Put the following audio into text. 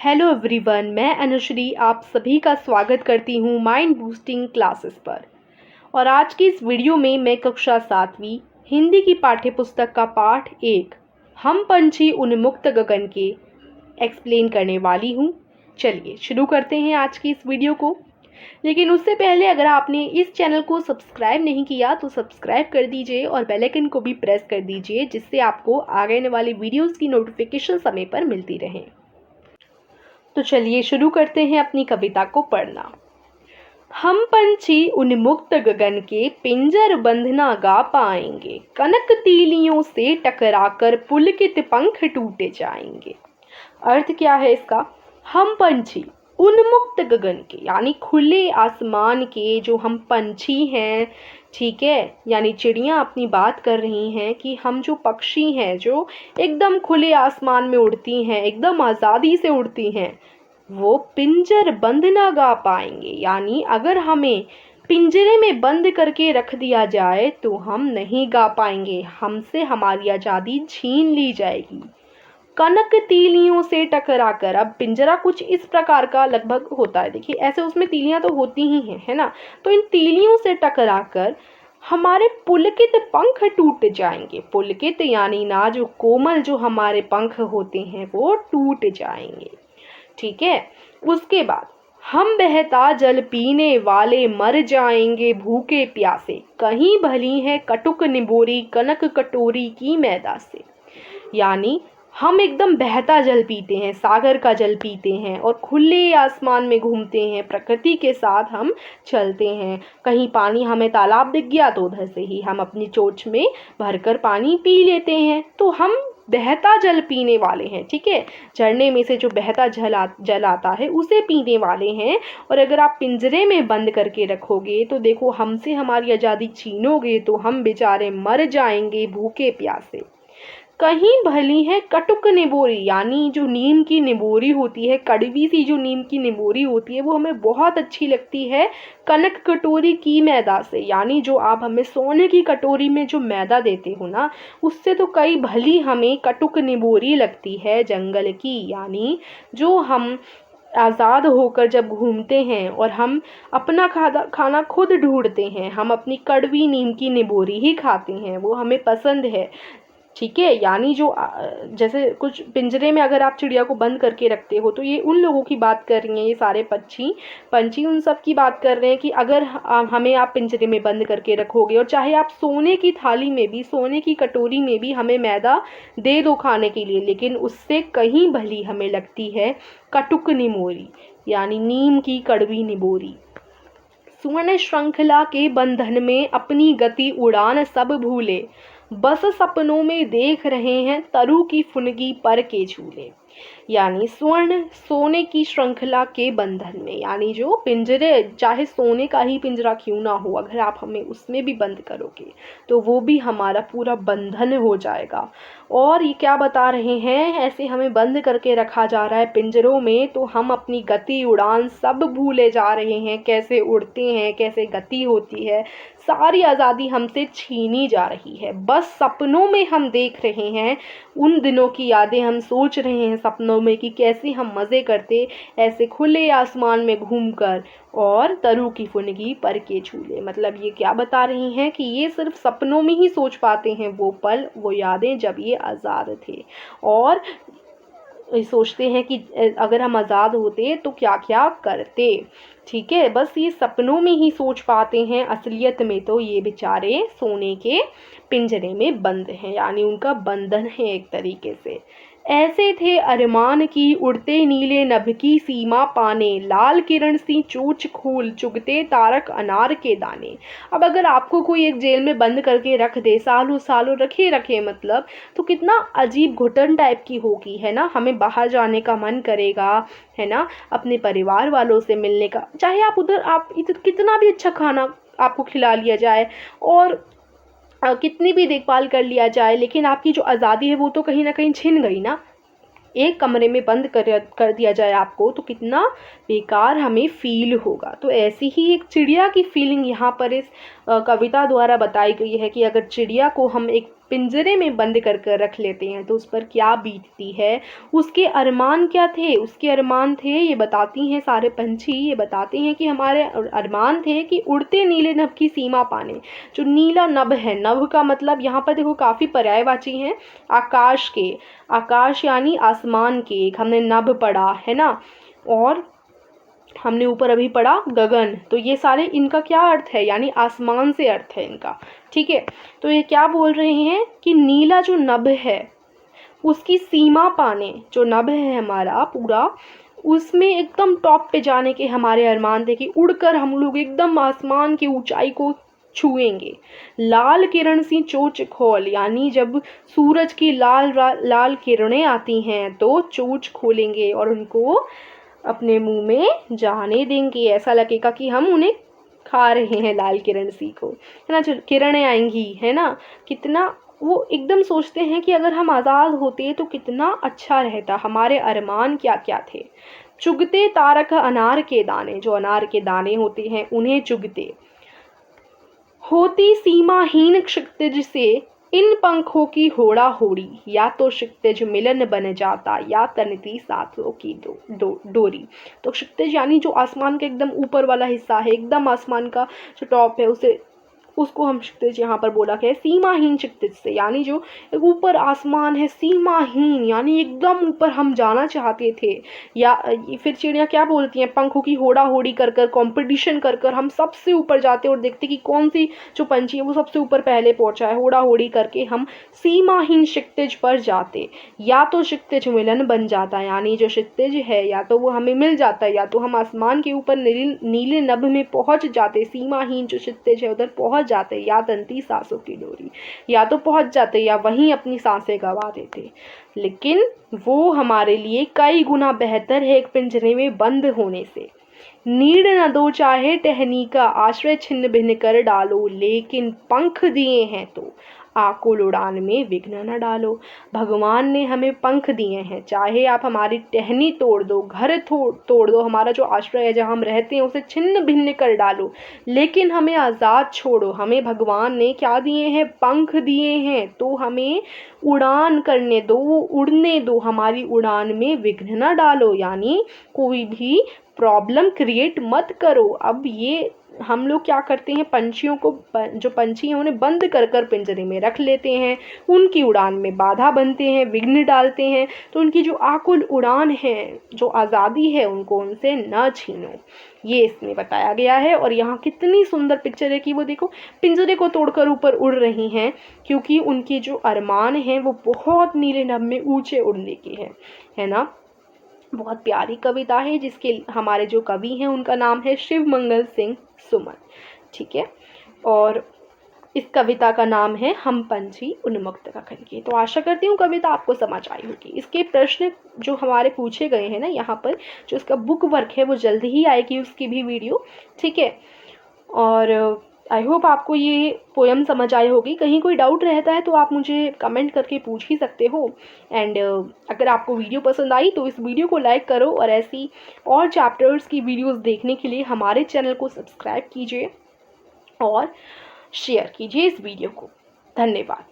Hello everyone, मैं अनुश्री आप सभी का स्वागत करती हूँ माइंड बूस्टिंग क्लासेस पर। और आज की इस वीडियो में मैं कक्षा 7वीं हिंदी की पाठ्य पुस्तक का पाठ 1 हम पंछी उन्मुक्त गगन के एक्सप्लेन करने वाली हूँ। चलिए शुरू करते हैं आज की इस वीडियो को। लेकिन उससे पहले अगर आपने इस चैनल को सब्सक्राइब नहीं किया तो सब्सक्राइब कर दीजिए और बेल आइकन को भी प्रेस कर दीजिए, जिससे आपको आगे आने वाली वीडियोज़ की नोटिफिकेशन समय पर मिलती रहे। तो चलिए शुरू करते हैं अपनी कविता को पढ़ना। हम पंछी उन्मुक्त गगन के पिंजर बंध ना गा पाएंगे, कनक तीलियों से टकराकर पुलकित पंख टूटे जाएंगे। अर्थ क्या है इसका? हम पंछी उन्मुक्त गगन के यानी खुले आसमान के जो हम पंछी हैं, ठीक है, यानी चिड़ियाँ अपनी बात कर रही हैं कि हम जो पक्षी हैं जो एकदम खुले आसमान में उड़ती हैं, एकदम आज़ादी से उड़ती हैं, वो पिंजर बंद ना गा पाएंगे। यानी अगर हमें पिंजरे में बंद करके रख दिया जाए तो हम नहीं गा पाएंगे, हमसे हमारी आज़ादी छीन ली जाएगी। कनक तीलियों से टकराकर, अब पिंजरा कुछ इस प्रकार का लगभग होता है, देखिए ऐसे उसमें तीलियां तो होती ही हैं, है ना। तो इन तीलियों से टकराकर हमारे पुलकित पंख टूट जाएंगे। पुलकित यानी नाजुक कोमल जो हमारे पंख होते हैं वो टूट जाएंगे, ठीक है। उसके बाद हम बहता जल पीने वाले मर जाएंगे भूखे प्यासे, कहीं भली है कटुक निबोरी कनक कटोरी की मैदा से। यानी हम एकदम बहता जल पीते हैं, सागर का जल पीते हैं और खुले आसमान में घूमते हैं, प्रकृति के साथ हम चलते हैं। कहीं पानी हमें तालाब दिख गया तो उधर से ही हम अपनी चोंच में भरकर पानी पी लेते हैं। तो हम बहता जल पीने वाले हैं, ठीक है। झरने में से जो बहता जल आता है उसे पीने वाले हैं। और अगर आप पिंजरे में बंद करके रखोगे तो देखो, हमसे हमारी आज़ादी छीनोगे तो हम बेचारे मर जाएंगे भूखे प्यासे। कहीं भली है कटुक निबोरी, यानी जो नीम की निबोरी होती है, कड़वी सी जो नीम की निबोरी होती है वो हमें बहुत अच्छी लगती है कनक कटोरी की मैदा से। यानी जो आप हमें सोने की कटोरी में जो मैदा देते हो ना, उससे तो कई भली हमें कटुक निबोरी लगती है जंगल की। यानी जो हम आज़ाद होकर जब घूमते हैं और हम अपना खाना खुद ढूंढते हैं, हम अपनी कड़वी नीम की निबोरी ही खाते हैं, वो हमें पसंद है, ठीक है। यानी जो जैसे कुछ पिंजरे में अगर आप चिड़िया को बंद करके रखते हो तो ये उन लोगों की बात कर रही हैं, ये सारे पंछी उन सब की बात कर रहे हैं कि अगर हमें आप पिंजरे में बंद करके रखोगे और चाहे आप सोने की थाली में भी, सोने की कटोरी में भी हमें मैदा दे दो खाने के लिए, लेकिन उससे कहीं भली हमें लगती है कटुक निमोरी, यानी नीम की कड़वी निबोरी। स्वर्ण श्रृंखला के बंधन में अपनी गति उड़ान सब भूले, बस सपनों में देख रहे हैं तरु की फुनगी पर के झूले। यानी स्वर्ण सोने की श्रृंखला के बंधन में, यानी जो पिंजरे, चाहे सोने का ही पिंजरा क्यों ना हो, अगर आप हमें उसमें भी बंद करोगे तो वो भी हमारा पूरा बंधन हो जाएगा। और ये क्या बता रहे हैं, ऐसे हमें बंद करके रखा जा रहा है पिंजरों में तो हम अपनी गति उड़ान सब भूले जा रहे हैं, कैसे उड़ते हैं, कैसे गति होती है, सारी आज़ादी हमसे छीनी जा रही है। बस सपनों में हम देख रहे हैं, उन दिनों की यादें हम सोच रहे हैं सपनों में कि कैसे हम मज़े करते ऐसे खुले आसमान में घूमकर और तरु की फुनगी पर के झूले। मतलब ये क्या बता रही हैं कि ये सिर्फ सपनों में ही सोच पाते हैं वो पल, वो यादें जब ये आज़ाद थे, और सोचते हैं कि अगर हम आज़ाद होते तो क्या क्या करते, ठीक है। बस ये सपनों में ही सोच पाते हैं, असलियत में तो ये बेचारे सोने के पिंजरे में बंद हैं, यानी उनका बंधन है एक तरीके से। ऐसे थे अरमान की उड़ते नीले नभ की सीमा पाने, लाल किरण सी चोंच खोल चुगते तारक अनार के दाने। अब अगर आपको कोई एक जेल में बंद करके रख दे, सालों सालों रखे मतलब, तो कितना अजीब घुटन टाइप की होगी, है ना। हमें बाहर जाने का मन करेगा, है ना, अपने परिवार वालों से मिलने का, चाहे आप इधर कितना भी अच्छा खाना आपको खिला लिया जाए और कितनी भी देखभाल कर लिया जाए, लेकिन आपकी जो आज़ादी है वो तो कहीं ना कहीं छिन गई ना। एक कमरे में बंद कर दिया जाए आपको तो कितना बेकार हमें फील होगा। तो ऐसी ही एक चिड़िया की फीलिंग यहाँ पर इस कविता द्वारा बताई गई है कि अगर चिड़िया को हम एक पिंजरे में बंद कर कर रख लेते हैं तो उस पर क्या बीतती है, उसके अरमान क्या थे। उसके अरमान थे, ये बताती हैं सारे पंछी, ये बताते हैं कि हमारे अरमान थे कि उड़ते नीले नभ की सीमा पाने। जो नीला नभ है, नभ का मतलब यहाँ पर देखो काफ़ी पर्यायवाची हैं, आकाश के, आकाश यानी आसमान के, एक हमने नभ पढ़ा है ना, और हमने ऊपर अभी पढ़ा गगन, तो ये सारे इनका क्या अर्थ है, यानी आसमान से अर्थ है इनका। ठीक है, तो ये क्या बोल रहे हैं कि नीला जो नभ है उसकी सीमा पाने, जो नभ है हमारा पूरा, उसमें एकदम टॉप पे जाने के हमारे अरमान थे कि उड़कर हम लोग एकदम आसमान की ऊंचाई को छुएंगे। लाल किरण सी चोंच खोल, यानी जब सूरज की लाल लाल किरणें आती हैं तो चोंच खोलेंगे और उनको अपने मुंह में जाने देंगे, ऐसा लगेगा कि हम उन्हें खा रहे हैं लाल किरण सी को, है ना। जो किरणें आएंगी, है ना, कितना वो एकदम सोचते हैं कि अगर हम आज़ाद होते तो कितना अच्छा रहता, हमारे अरमान क्या क्या थे। चुगते तारक अनार के दाने, जो अनार के दाने होते हैं उन्हें चुगते, होती सीमाहीन क्षितिज से इन पंखों की होड़ा होड़ी, या तो क्षितिज मिलन बन जाता या तनती सांसों की डोरी। तो क्षितिज यानी जो आसमान का एकदम ऊपर वाला हिस्सा है, एकदम आसमान का जो टॉप है, उसे उसको हम क्षितिज यहाँ पर बोला गया है। सीमाहीन क्षितिज से यानी जो ऊपर आसमान है, सीमाहीन यानी एकदम ऊपर हम जाना चाहते थे। या फिर चिड़िया क्या बोलती हैं, पंखों की होड़ा होड़ी कर कर, कॉम्पिटिशन कर कर हम सबसे ऊपर जाते और देखते कि कौन सी जो पंछी है वो सबसे ऊपर पहले पहुंचा है। होड़ा होड़ी करके हम सीमाहीन क्षितिज पर जाते, या तो क्षितिज मिलन बन जाता, यानी जो क्षितिज है या तो वो हमें मिल जाता है, या तो हम आसमान के ऊपर नीले नभ में पहुंच जाते, सीमाहीन जो क्षितिज है उधर पहुंच जाते, या तनती सांसों की डोरी, या तो पहुंच जाते या वहीं अपनी सांसें गवा देते। लेकिन वो हमारे लिए कई गुना बेहतर है एक पिंजरे में बंद होने से। नीड न दो चाहे टहनी का आश्रय छिन्न भिन्न कर डालो, लेकिन पंख दिए हैं तो आकुल उड़ान में विघ्न न डालो। भगवान ने हमें पंख दिए हैं, चाहे आप हमारी टहनी तोड़ दो, घर तोड़ दो, हमारा जो आश्रय है जहाँ हम रहते हैं उसे छिन्न भिन्न कर डालो, लेकिन हमें आज़ाद छोड़ो। हमें भगवान ने क्या दिए हैं, पंख दिए हैं, तो हमें उड़ान करने दो, उड़ने दो, हमारी उड़ान में विघ्न न डालो, यानी कोई भी प्रॉब्लम क्रिएट मत करो। अब ये हम लोग क्या करते हैं, पंछियों को, जो पंछी हैं उन्हें बंद कर कर पिंजरे में रख लेते हैं, उनकी उड़ान में बाधा बनते हैं, विघ्न डालते हैं, तो उनकी जो आकुल उड़ान है, जो आज़ादी है, उनको उनसे न छीनो। ये इसमें बताया गया है। और यहाँ कितनी सुंदर पिक्चर है कि वो देखो पिंजरे को तोड़कर ऊपर उड़ रही हैं, क्योंकि उनके जो अरमान हैं वो बहुत नीले नभ में ऊंचे उड़ने के हैं, है ना। बहुत प्यारी कविता है, जिसके हमारे जो कवि हैं उनका नाम है शिव मंगल सिंह सुमन। ठीक है, और इस कविता का नाम है हम पंछी उन्मुक्त कखन के। तो आशा करती हूँ कविता आपको समझ आई होगी। इसके प्रश्न जो हमारे पूछे गए हैं ना यहाँ पर, जो इसका बुक वर्क है वो जल्दी ही आएगी, उसकी भी वीडियो। ठीक है, और आई होप आपको ये पोयम समझ आई होगी। कहीं कोई डाउट रहता है तो आप मुझे कमेंट करके पूछ ही सकते हो। एंड अगर आपको वीडियो पसंद आई तो इस वीडियो को लाइक करो, और ऐसी और चैप्टर्स की वीडियोस देखने के लिए हमारे चैनल को सब्सक्राइब कीजिए और शेयर कीजिए इस वीडियो को। धन्यवाद।